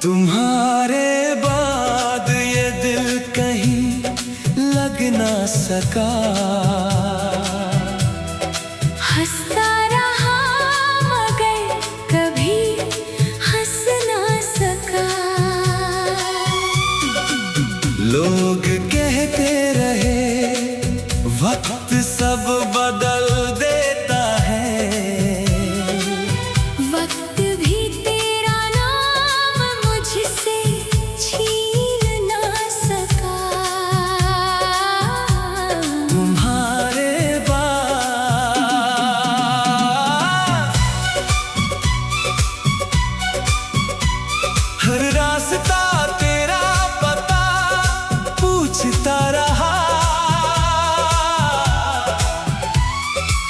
तुम्हारे बाद ये दिल कहीं लग ना सका। हंसता रहा मगर कभी हंस ना सका। लोग कहते रहे वक्त सब बदल देता है। वक्त भी तेरा नाम मुझसे छीन ना सका। तुम्हारे बाद हर रास्ता तेरा पता पूछता रहा।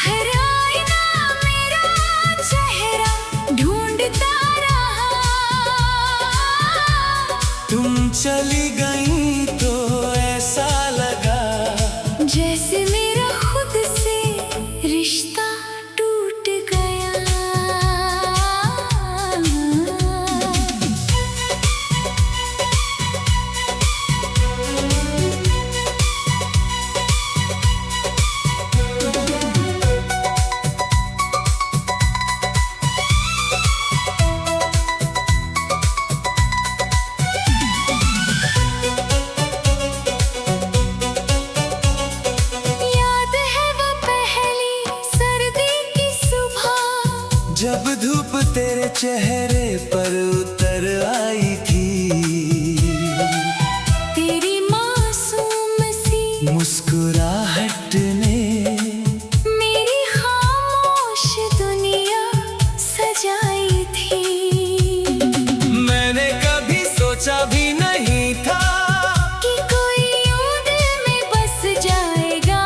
हर आईना मेरा चेहरा ढूंढता रहा। तुम चली गई तो ऐसा लगा जैसे मेरा खुद से रिश्ता टूट गया। याद है वो पहली सर्दी की सुबह, जब धूप तेरे चेहरे पर उतर आई थी। तेरी मासूम सी मुस्कुराहट ने मेरी खामोश दुनिया सजाई थी। मैंने कभी सोचा भी नहीं था कि कोई यूं दिल में बस जाएगा।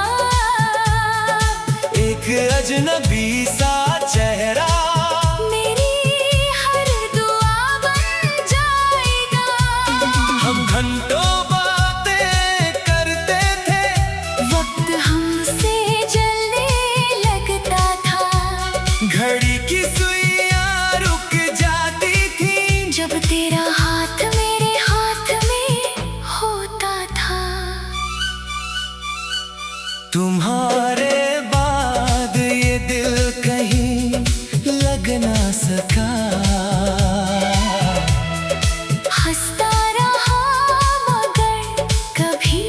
एक अजनबी सा चेहरा मेरी हर दुआ बन जाएगा। हम घंटों बातें करते थे। वक्त हमसे जलने लगता था। घड़ी की सुइयां रुक जाती थी जब तेरा हाथ मेरे हाथ में होता था। तुम्हारे बाद ये दिल कहीं लग ना सका। हंसता रहा मगर कभी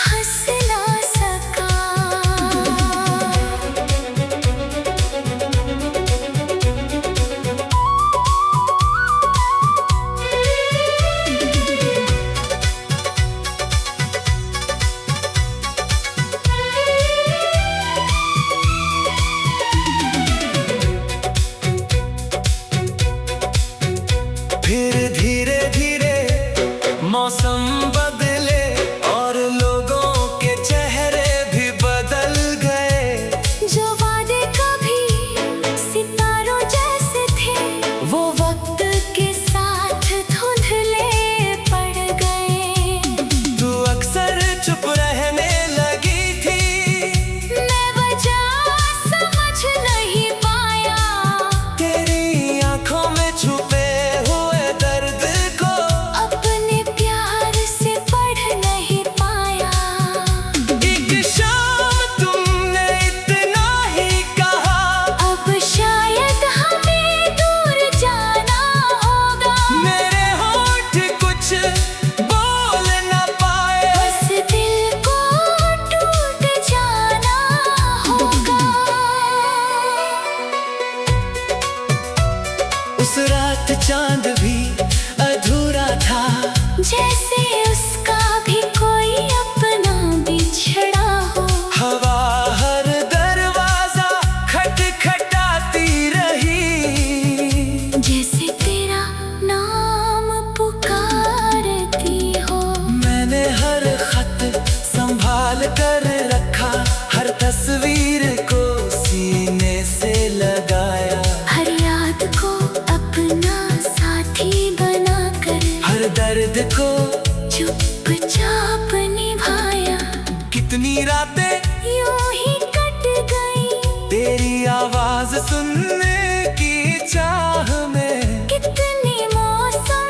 हंस ना सका। फिर धीरे धीरे मौसम बदले और लोगों के चेहरे भी बदल गए। जो वादे कभी सितारों जैसे थे वो वक्त के साथ धुंधले पड़ गए। तू अक्सर चुप रहने लगी थी। मैं वजह समझ नहीं पाया। तेरी आंखों में छुपे हुए दर्द को अपने प्यार से पढ़ नहीं पाया। एक शाम तुमने इतना ही कहा। अब शायद हमें दूर जाना होगा। मेरे होठ कुछ बोल न पाए। बस दिल को टूट जाना होगा। उस रात चांद भी अधूरा था। जैसे उसका भी कोई अपना बिछड़ा हो। हवा हर दरवाजा खटखटाती रही। जैसे तेरा नाम पुकारती हो। मैंने हर खत संभाल कर रखा। हर तस्वीर को सीने से लगाया। हर याद को अपना साथी बनाकर हर दर्द को चुपचाप निभाया। कितनी रातें यूं ही कट गई तेरी आवाज सुनने की चाह में। कितने मौसम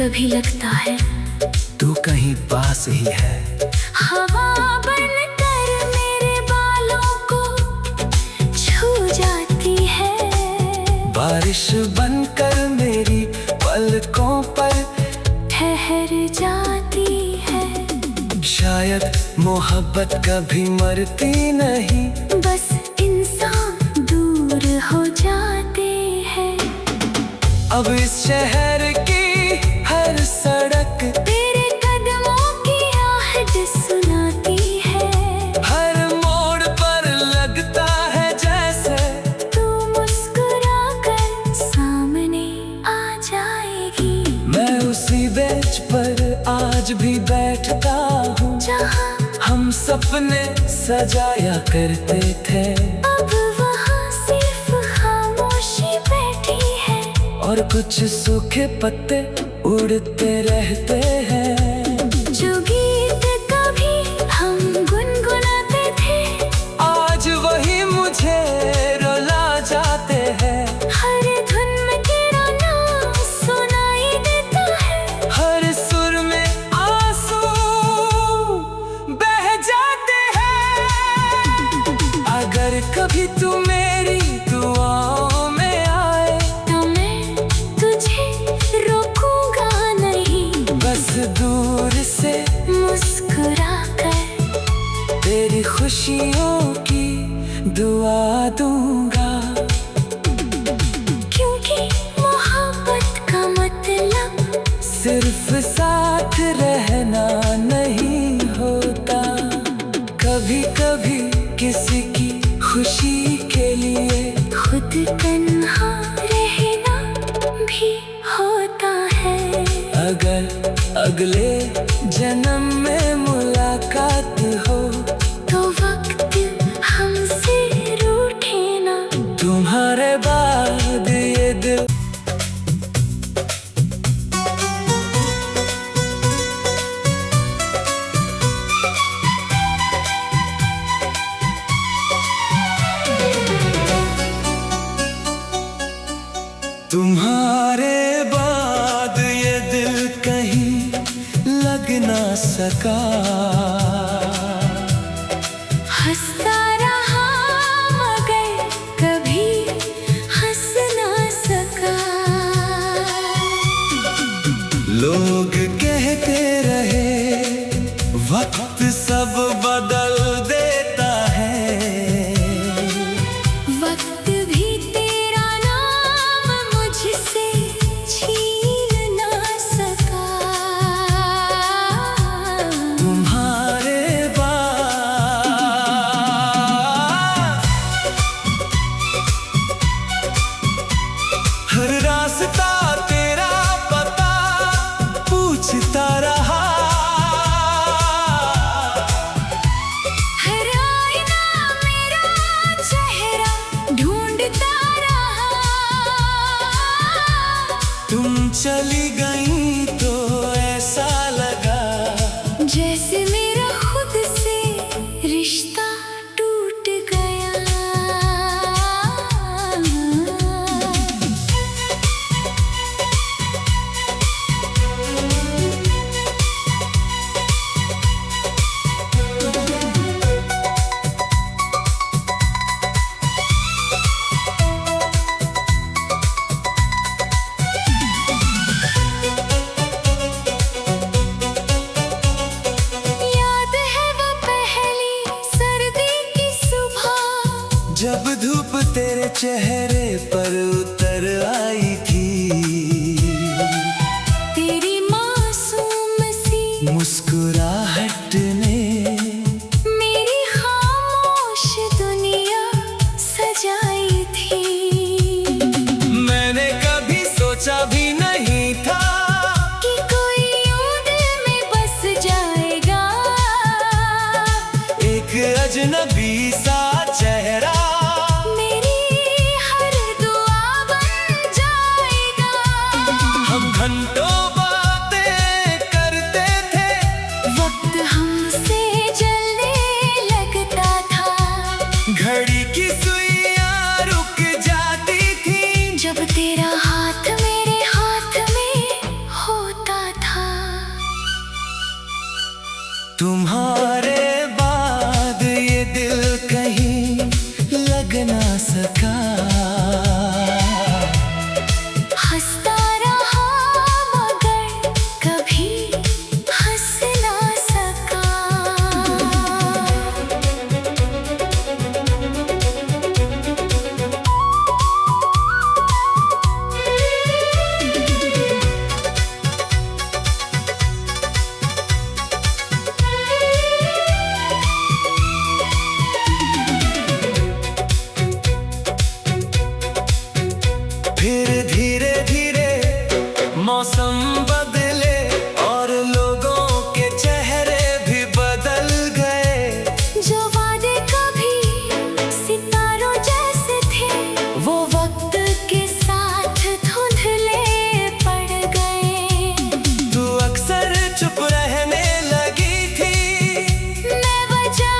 कभी लगता है तू कहीं पास ही है। हवा बनकर मेरे बालों को छू जाती है, बारिश बनकर मेरी पलकों पर ठहर जाती है। शायद मोहब्बत कभी मरती नहीं, बस इंसान दूर हो जाते हैं। अब इस शहर की हर सड़क तेरे कदमों की आहट सुनाती है। हर मोड़ पर लगता है जैसे तू मुस्कुरा कर सामने आ जाएगी। मैं उसी बेंच पर आज भी बैठता हूँ जहाँ हम सपने सजाया करते थे। अब वहाँ सिर्फ खामोशी बैठी है, और कुछ सूखे पत्ते उड़ते रहते हैं। जो गीत कभी हम गुनगुनाते थे, आज वही मुझे रुला जाते हैं। हर धुन में तेरा नाम सुनाई देता है। हर सुर में आंसू बह जाते हैं। अगर कभी तू मेरी दुआओं में आए तो मैं तुझे रोकूंगा नहीं, बस दूर से मुस्कुरा कर तेरी खुशियों की दुआ दूंगा। क्योंकि मोहब्बत का मतलब सिर्फ साथ रहना नहीं होता। कभी कभी किसी की खुशी के लिए खुद तन्हा रहना भी होता है। अगर अगले जन्म में मुलाकात हो तो वक्त हमसे रूठे ना। तुम्हारे बाद ये दिल तुम्हारे बाद ये दिल कहीं लग ना सका। हंसता रहा मगर कभी हंस ना सका। लोग कहते रहे वक्त सब बदल देता है। वक्त भी तेरा नाम मुझसे छीन ना सका। तुम्हारे बाद हर रास्ता तेरा पता पूछता रहा। हर आईना मेरा चेहरा ढूंढता रहा। तुम चली गई तो ऐसा लगा जैसे मेरा खुद से रिश्ता टूट गया। याद है वो पहली सर्दी की सुबह, जब धूप तेरे चेहरे पर उतर आई थी। तेरी मासूम सी मुस्कुराहट ने मेरी खामोश दुनिया सजाई थी। मैंने कभी सोचा भी नहीं था कि कोई यूं दिल में बस जाएगा। एक अजनबी सा चेहरा मेरी हर दुआ बन जाएगा। हम घंटों बातें करते थे। वक्त हमसे जलने लगता था। घड़ी की सुइयां रुक जाती थी। जब तेरा हाथ मेरे हाथ में होता तुम्हारे बाद ये दिल कहीं लग ना सका। हंसता रहा मगर कभी हंस ना सका। फिर धीरे धीरे मौसम बदले और लोगों के चेहरे भी बदल गए। जो वादे कभी सितारों जैसे थे वो वक्त के साथ धुंधले पड़ गए। तू अक्सर चुप रहने लगी थी, मैं वजह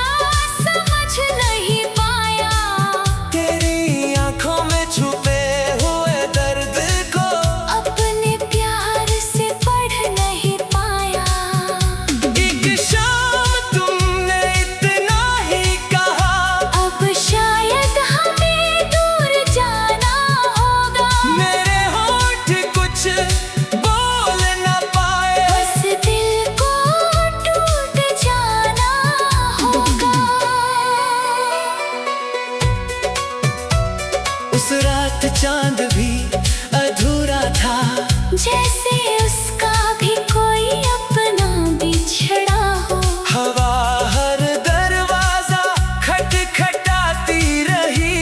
समझ नहीं पाया। तेरी आंखों में छुपे हुए दर्द को अपने प्यार से पढ़ नहीं पाया। एक शाम तुमने इतना ही कहा, अब शायद हमें दूर जाना होगा। मेरे होठ कुछ बोल न पाए। बस दिल को टूट जाना होगा। उस रात चांद भी अधूरा था, जैसे उसका भी कोई अपना बिछड़ा हो। हवा हर दरवाजा खटखटाती रही,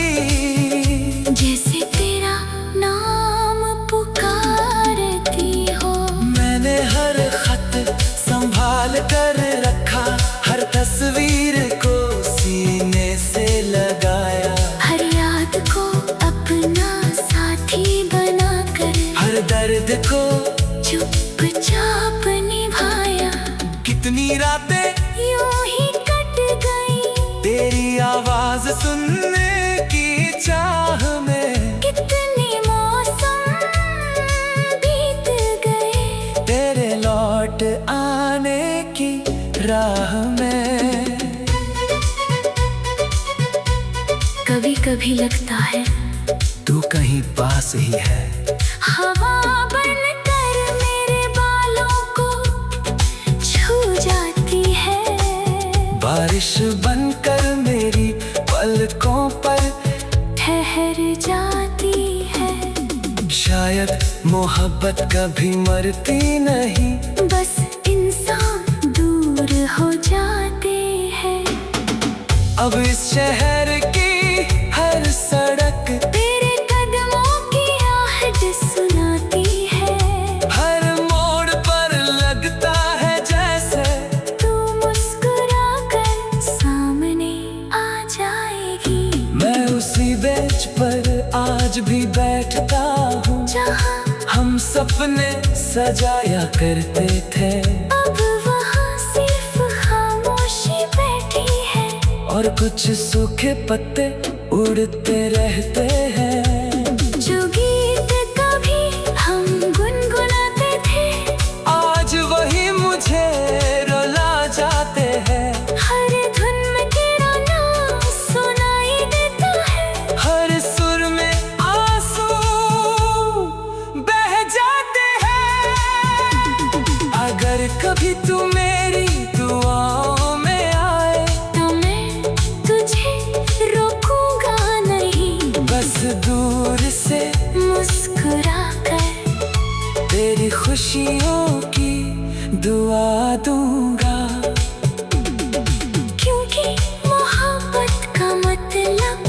जैसे तेरा नाम पुकारती हो। मैंने हर खत संभाल कर रखा, हर तस्वीर को सीने से लगाया, हर याद को अपना साथी बनाकर हर दर्द को चुपचाप निभाया। कितनी रातें यूं ही कट गई, तेरी आवाज सुनने की चाह में, कितने मौसम बीत गए तेरे लौट आने की राह में। कभी कभी लगता है तू कहीं पास ही है, हवा बनकर मेरे बालों को छू जाती है। बारिश बनकर मेरी पलकों पर ठहर जाती है। शायद मोहब्बत कभी मरती नहीं, बस इंसान दूर हो जाते हैं। अब इस शहर की हर सड़क तेरे कदमों की आहट सुनाती है। हर मोड़ पर लगता है जैसे तू मुस्कुरा कर सामने आ जाएगी। मैं उसी बेंच पर आज भी बैठता हूँ, जहाँ हम सपने सजाया करते थे। अब वहाँ सिर्फ खामोशी बैठी है, और कुछ सूखे पत्ते उड़ते रहते हैं। जो गीत कभी हम गुनगुनाते थे आज वही मुझे रुला जाते हैं। हर धुन में तेरा नाम सुनाई देता है। हर सुर में आंसू बह जाते हैं। अगर कभी तू मेरी दुआओं में आए तो मैं तुझे रोकूंगा नहीं, बस दूर से मुस्कुरा कर तेरी खुशियों की दुआ दूंगा। क्योंकि मोहब्बत का मतलब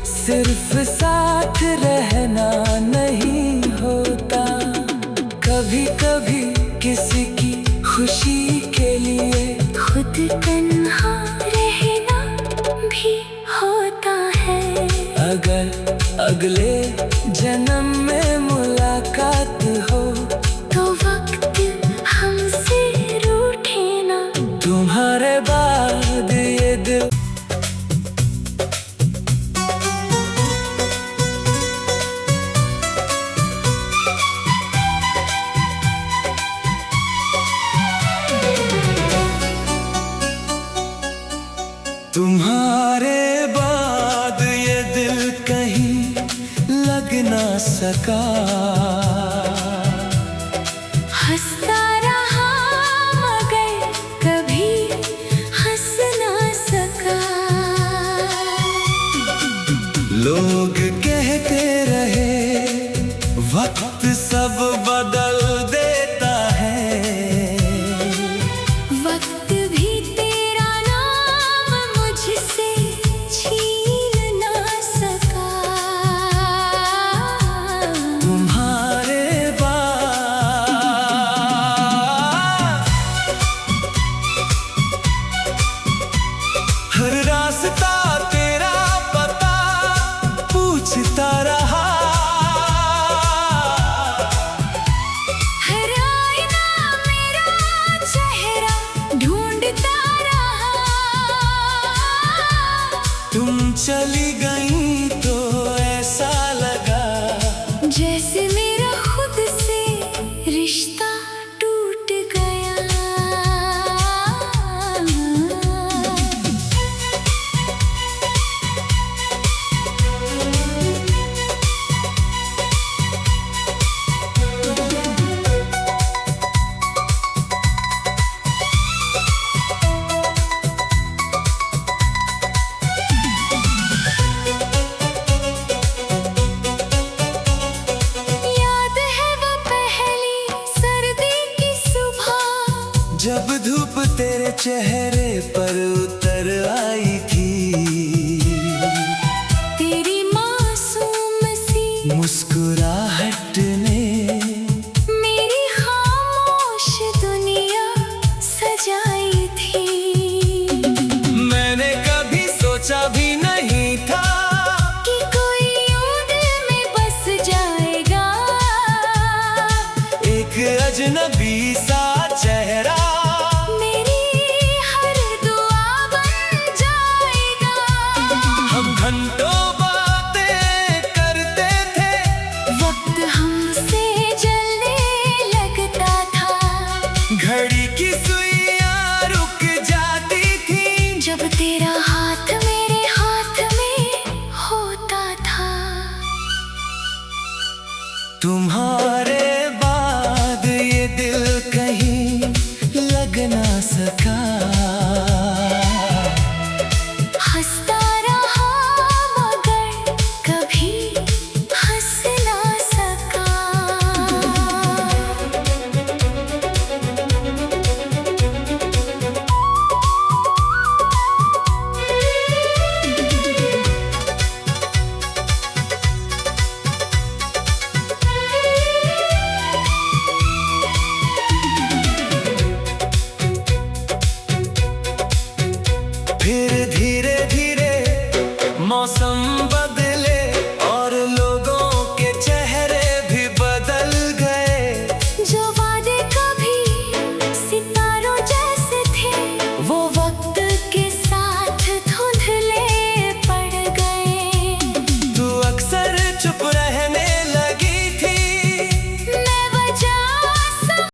सिर्फ साथ रहना नहीं होता, कभी कभी किसी की खुशी के लिए खुद तन्हा रहना भी होता है। अगर अगले जन्म में मुलाकात हो तो वक्त हमसे रूठे ना। तुम्हारे बाद ये दिल तुम्हारे बाद ये दिल कहीं लग ना सका। हंसता रहा मगर कभी हंस ना सका। लोग कहते रहे वक्त सब बदल देता है। वक्त भी तेरा नाम मुझसे छीन ना सका। तुम्हारे बाद हर रास्ता तेरा पता पूछता रहा। हर आईना मेरा चेहरा ढूंढता रहा। तुम चली गई तो ऐसा लगा जैसे मेरा खुद से रिश्ता टूट गया। याद है वो पहली सर्दी की सुबह, जब धूप तेरे चेहरे पर उतर आई थी। तेरी मासूम सी मुस्कुराहट ने मेरी खामोश दुनिया सजाई थी। मैंने कभी सोचा भी नहीं था कि कोई यूं दिल में बस जाएगा। एक अजनबी सा चेहरा मेरी हर दुआ बन जाएगा। हम घंटों बातें करते थे। वक्त हमसे जलने लगता था। घड़ी की सुइयां रुक जाती थी। जब तेरा